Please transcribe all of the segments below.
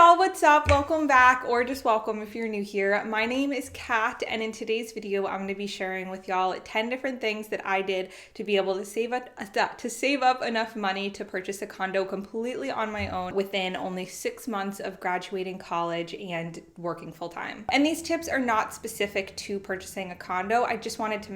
y'all, what's up? Welcome back, or just welcome if you're new here. My name is Kat, and in today's video, I'm going to be sharing with y'all 10 different things that I did to be able to save up enough money to purchase a condo completely on my own within only 6 months of graduating college and working full time. And these tips are not specific to purchasing a condo. I just wanted to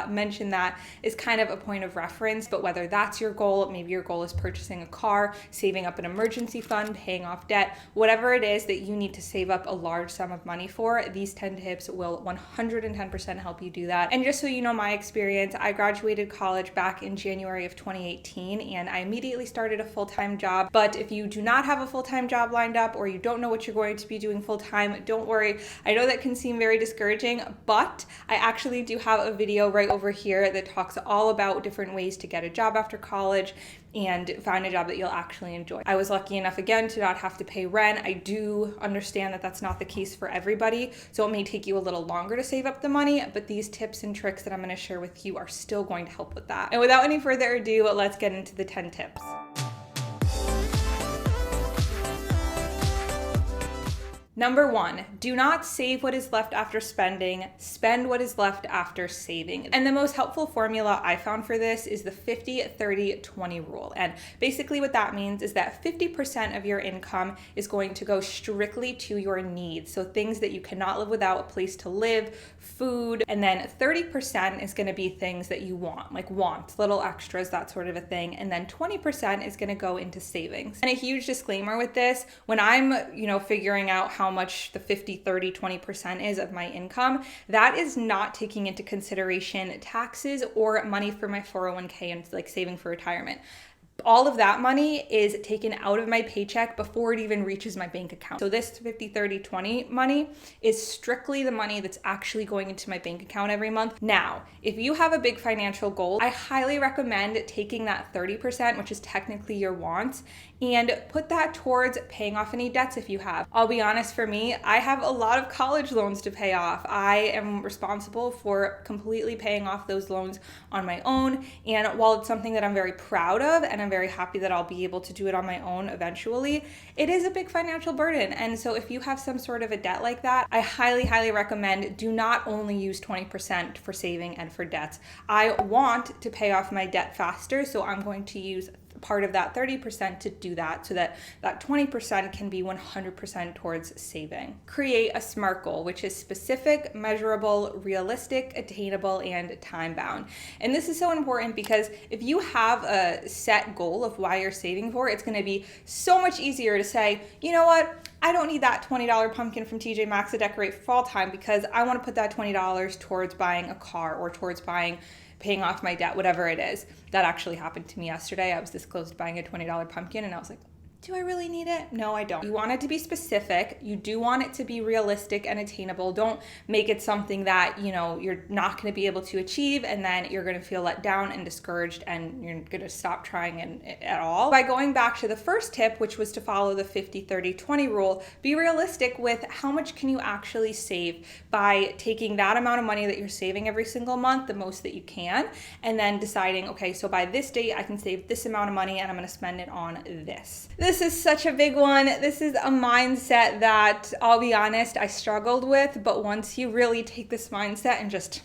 mention that is kind of a point of reference, but whether that's your goal, maybe your goal is purchasing a car, saving up an emergency fund, paying off debt, whatever it is that you need to save up a large sum of money for, these 10 tips will 110% help you do that. And just so you know my experience, I graduated college back in January of 2018 and I immediately started a full-time job. But if you do not have a full-time job lined up or you don't know what you're going to be doing full-time, don't worry. I know that can seem very discouraging, but I actually do have a video right over here that talks all about different ways to get a job after college and find a job that you'll actually enjoy. I was lucky enough again to not have to pay rent. I do understand that that's not the case for everybody, so it may take you a little longer to save up the money, but these tips and tricks that I'm going to share with you are still going to help with that. And without any further ado, let's get into the 10 tips. Number 1, do not save what is left after spending, spend what is left after saving. And the most helpful formula I found for this is the 50-30-20 rule. And basically what that means is that 50% of your income is going to go strictly to your needs. So things that you cannot live without, a place to live, food, and then 30% is going to be things that you want, like wants, little extras, that sort of a thing. And then 20% is going to go into savings. And a huge disclaimer with this, when I'm, figuring out how much the 50-30-20% is of my income, that is not taking into consideration taxes or money for my 401k and like saving for retirement. All of that money is taken out of my paycheck before it even reaches my bank account. So this 50-30-20 money is strictly the money that's actually going into my bank account every month. Now, if you have a big financial goal, I highly recommend taking that 30%, which is technically your wants, and put that towards paying off any debts if you have. I'll be honest, for me, I have a lot of college loans to pay off. I am responsible for completely paying off those loans on my own. And while it's something that I'm very proud of and I'm very happy that I'll be able to do it on my own eventually, it is a big financial burden. And so if you have some sort of a debt like that, I highly recommend do not only use 20% for saving and for debts. I want to pay off my debt faster, so I'm going to use part of that 30% to do that so that that 20% can be 100% towards saving. Create a SMART goal, which is specific, measurable, realistic, attainable, and time-bound. And this is so important because if you have a set goal of why you're saving for, it's going to be so much easier to say, you know what, I don't need that $20 pumpkin from TJ Maxx to decorate for fall time because I want to put that $20 towards buying a car or towards paying off my debt, whatever it is. That actually happened to me yesterday. I was this close to buying a $20 pumpkin and I was like, do I really need it? No, I don't. You want it to be specific. You do want it to be realistic and attainable. Don't make it something that, you're not going to be able to achieve and then you're going to feel let down and discouraged and you're going to stop trying at all. By going back to the first tip, which was to follow the 50-30-20 rule, be realistic with how much can you actually save by taking that amount of money that you're saving every single month, the most that you can, and then deciding, okay, so by this date, I can save this amount of money and I'm going to spend it on this. This is such a big one. This is a mindset that, I'll be honest, I struggled with, but once you really take this mindset and just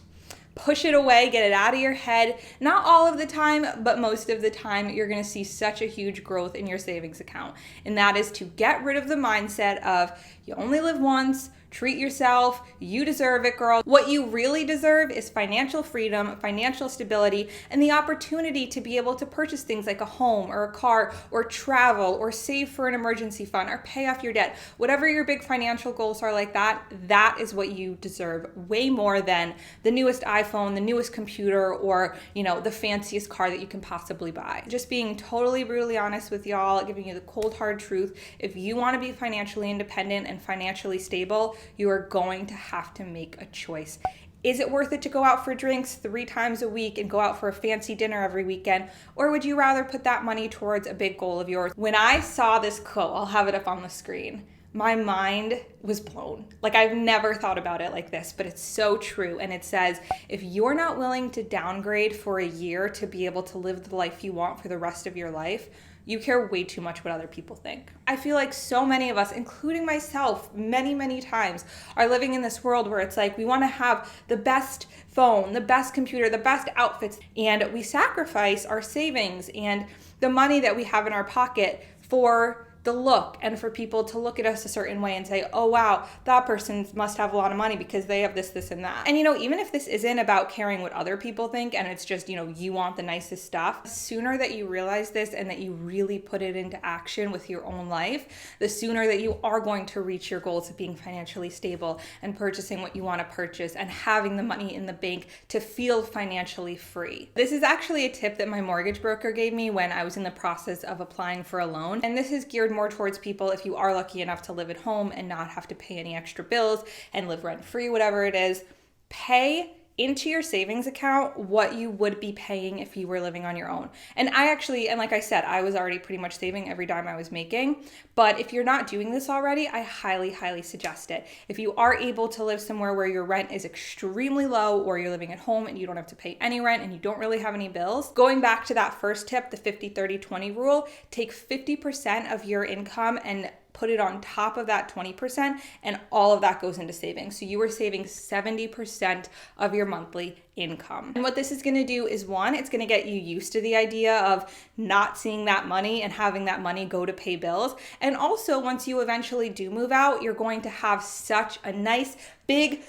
push it away, get it out of your head, not all of the time, but most of the time, you're going to see such a huge growth in your savings account. And that is to get rid of the mindset of you only live once, treat yourself, you deserve it, girl. What you really deserve is financial freedom, financial stability, and the opportunity to be able to purchase things like a home or a car or travel or save for an emergency fund or pay off your debt. Whatever your big financial goals are like that, that is what you deserve way more than the newest iPhone, the newest computer, or, the fanciest car that you can possibly buy. Just being totally brutally honest with y'all, giving you the cold hard truth. If you want to be financially independent and financially stable, you are going to have to make a choice. Is it worth it to go out for drinks 3 times a week and go out for a fancy dinner every weekend? Or would you rather put that money towards a big goal of yours? When I saw this quote, I'll have it up on the screen, my mind was blown. Like, I've never thought about it like this, but it's so true. And it says, if you're not willing to downgrade for a year to be able to live the life you want for the rest of your life, You care way too much what other people think. I feel like so many of us, including myself, many, many times, are living in this world where it's like we want to have the best phone, the best computer, the best outfits, and we sacrifice our savings and the money that we have in our pocket for the look and for people to look at us a certain way and say, oh wow, that person must have a lot of money because they have this, and that. And even if this isn't about caring what other people think and it's just, you want the nicest stuff, the sooner that you realize this and that you really put it into action with your own life, the sooner that you are going to reach your goals of being financially stable and purchasing what you want to purchase and having the money in the bank to feel financially free. This is actually a tip that my mortgage broker gave me when I was in the process of applying for a loan. And this is geared more towards people if you are lucky enough to live at home and not have to pay any extra bills and live rent-free, whatever it is. Pay into your savings account what you would be paying if you were living on your own. And like I said, I was already pretty much saving every dime I was making. But if you're not doing this already, I highly, highly suggest it. If you are able to live somewhere where your rent is extremely low, or you're living at home and you don't have to pay any rent and you don't really have any bills, going back to that first tip, the 50-30-20 rule, take 50% of your income and put it on top of that 20%, and all of that goes into savings. So you are saving 70% of your monthly income. And what this is going to do is, one, it's going to get you used to the idea of not seeing that money and having that money go to pay bills. And also, once you eventually do move out, you're going to have such a nice, big,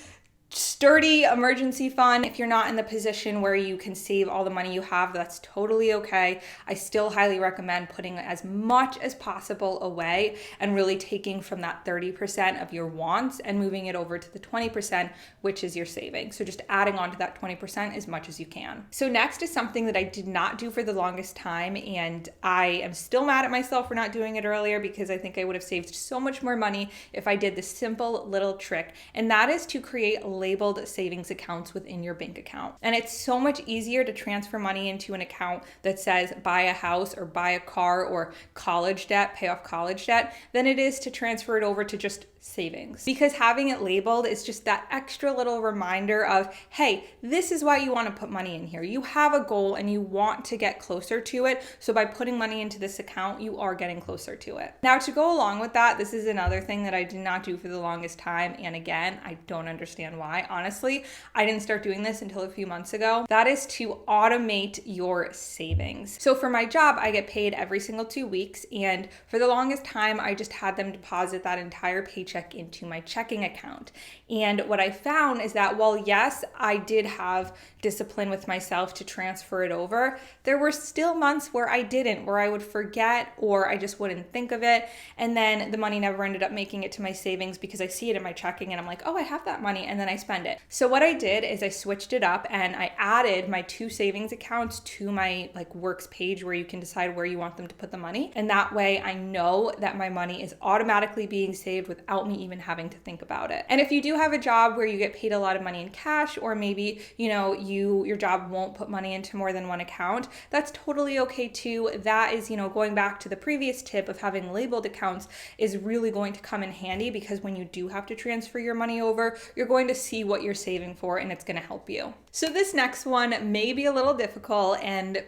sturdy emergency fund. If you're not in the position where you can save all the money you have, that's totally okay. I still highly recommend putting as much as possible away and really taking from that 30% of your wants and moving it over to the 20%, which is your savings. So just adding on to that 20% as much as you can. So next is something that I did not do for the longest time, and I am still mad at myself for not doing it earlier because I think I would have saved so much more money if I did this simple little trick, and that is to create labeled savings accounts within your bank account. And it's so much easier to transfer money into an account that says buy a house or buy a car or college debt, pay off college debt, than it is to transfer it over to just savings. Because having it labeled is just that extra little reminder of, hey, this is why you want to put money in here. You have a goal and you want to get closer to it. So by putting money into this account, you are getting closer to it. Now, to go along with that, this is another thing that I did not do for the longest time. And again, I don't understand why. Honestly, I didn't start doing this until a few months ago. That is to automate your savings. So for my job, I get paid every single 2 weeks. And for the longest time, I just had them deposit that entire paycheck into my checking account. And what I found is that while yes, I did have discipline with myself to transfer it over, there were still months where I didn't, where I would forget or I just wouldn't think of it. And then the money never ended up making it to my savings because I see it in my checking and I'm like, oh, I have that money, and then I spend it. So what I did is I switched it up and I added my 2 savings accounts to my works page where you can decide where you want them to put the money. And that way I know that my money is automatically being saved without me even having to think about it. And if you do have a job where you get paid a lot of money in cash, or maybe, your job won't put money into more than one account, that's totally okay too. That is, going back to the previous tip of having labeled accounts is really going to come in handy, because when you do have to transfer your money over, you're going to see what you're saving for and it's going to help you. So this next one may be a little difficult and,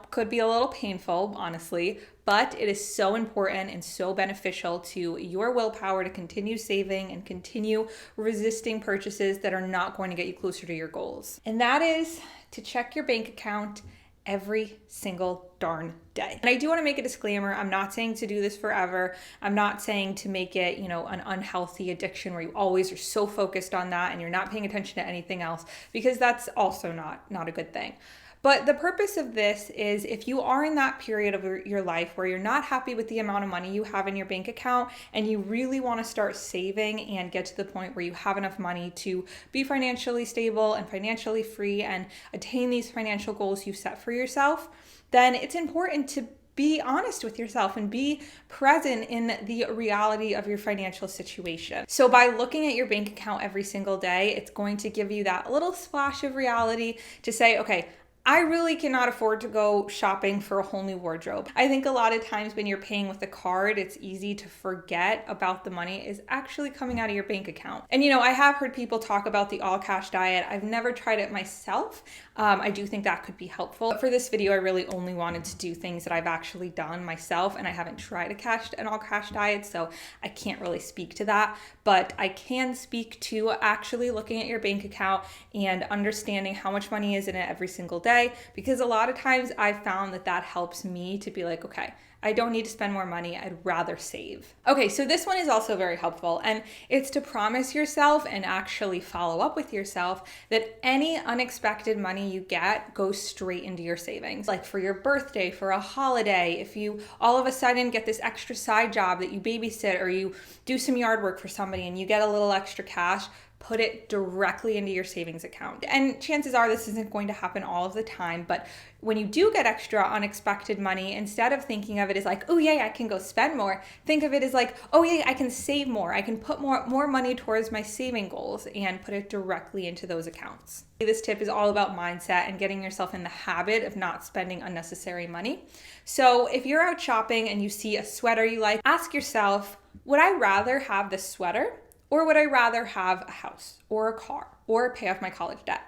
could be a little painful, honestly, but it is so important and so beneficial to your willpower to continue saving and continue resisting purchases that are not going to get you closer to your goals. And that is to check your bank account every single darn day. And I do want to make a disclaimer. I'm not saying to do this forever. I'm not saying to make it, an unhealthy addiction where you always are so focused on that and you're not paying attention to anything else, because that's also not a good thing. But the purpose of this is, if you are in that period of your life where you're not happy with the amount of money you have in your bank account and you really want to start saving and get to the point where you have enough money to be financially stable and financially free and attain these financial goals you've set for yourself, then it's important to be honest with yourself and be present in the reality of your financial situation. So by looking at your bank account every single day, it's going to give you that little splash of reality to say, okay, I really cannot afford to go shopping for a whole new wardrobe. I think a lot of times when you're paying with a card, it's easy to forget about the money is actually coming out of your bank account. And I have heard people talk about the all cash diet. I've never tried it myself. I do think that could be helpful. But for this video, I really only wanted to do things that I've actually done myself, and I haven't tried an all cash diet, so I can't really speak to that. But I can speak to actually looking at your bank account and understanding how much money is in it every single day, because a lot of times I've found that helps me to be like, okay, I don't need to spend more money. I'd rather save. Okay, so this one is also very helpful, and it's to promise yourself and actually follow up with yourself that any unexpected money you get goes straight into your savings. Like for your birthday, for a holiday, if you all of a sudden get this extra side job that you babysit or you do some yard work for somebody and you get a little extra cash, put it directly into your savings account. And chances are this isn't going to happen all of the time, but when you do get extra unexpected money, instead of thinking of it as like, oh yay, I can go spend more, think of it as like, oh yay, I can save more. I can put more money towards my saving goals and put it directly into those accounts. This tip is all about mindset and getting yourself in the habit of not spending unnecessary money. So if you're out shopping and you see a sweater you like, ask yourself, would I rather have this sweater, or would I rather have a house or a car or pay off my college debt?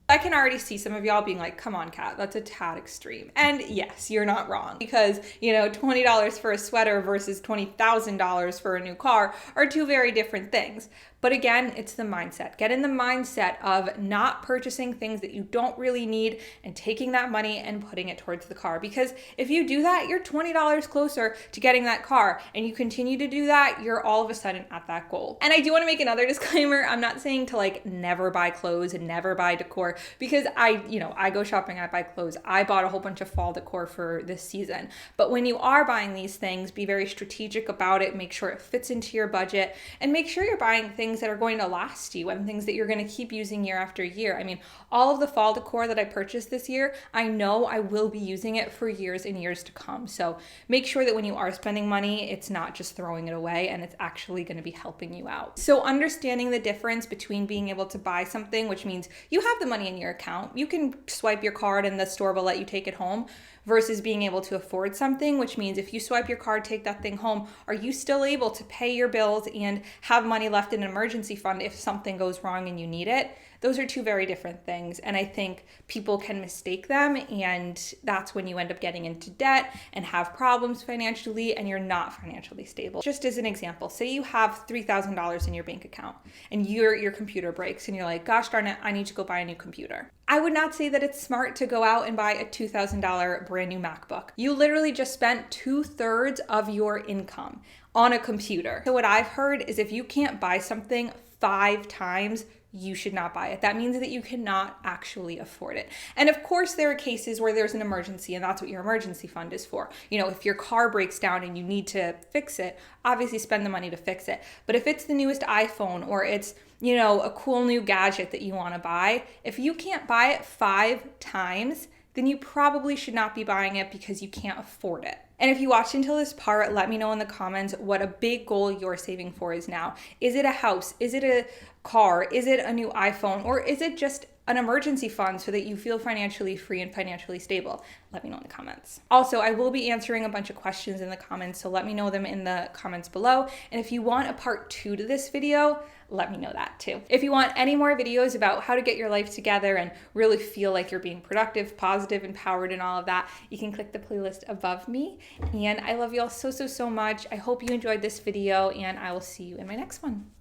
I can already see some of y'all being like, come on, Kat, that's a tad extreme. And yes, you're not wrong, because, $20 for a sweater versus $20,000 for a new car are two very different things. But again, it's the mindset. Get in the mindset of not purchasing things that you don't really need and taking that money and putting it towards the car. Because if you do that, you're $20 closer to getting that car, and you continue to do that, you're all of a sudden at that goal. And I do want to make another disclaimer. I'm not saying to never buy clothes and never buy decor, because I go shopping, I buy clothes. I bought a whole bunch of fall decor for this season. But when you are buying these things, be very strategic about it. Make sure it fits into your budget, and make sure you're buying things that are going to last you and things that you're going to keep using year after year. I mean, all of the fall decor that I purchased this year, I know I will be using it for years and years to come. So make sure that when you are spending money, it's not just throwing it away, and it's actually going to be helping you out. So understanding the difference between being able to buy something, which means you have the money in your account, you can swipe your card and the store will let you take it home, versus being able to afford something, which means if you swipe your card, take that thing home, are you still able to pay your bills and have money left in an emergency fund if something goes wrong and you need it? Those are two very different things, and I think people can mistake them, and that's when you end up getting into debt and have problems financially, and you're not financially stable. Just as an example, say you have $3,000 in your bank account and your computer breaks and you're like, gosh darn it, I need to go buy a new computer. I would not say that it's smart to go out and buy a $2,000 brand new MacBook. You literally just spent 2/3 of your income on a computer. So what I've heard is if you can't buy something 5 times, you should not buy it. That means that you cannot actually afford it. And of course, there are cases where there's an emergency, and that's what your emergency fund is for. If your car breaks down and you need to fix it, obviously spend the money to fix it. But if it's the newest iPhone, or it's a cool new gadget that you want to buy, if you can't buy it 5 times, then you probably should not be buying it because you can't afford it. And if you watched until this part, let me know in the comments what a big goal you're saving for is now. Is it a house? Is it a car? Is it a new iPhone? Or is it just an emergency fund so that you feel financially free and financially stable? Let me know in the comments. Also, I will be answering a bunch of questions in the comments, so let me know them in the comments below. And if you want a part 2 to this video, let me know that too. If you want any more videos about how to get your life together and really feel like you're being productive, positive, empowered, and all of that, you can click the playlist above me. And I love you all so much. I hope you enjoyed this video, and I will see you in my next one.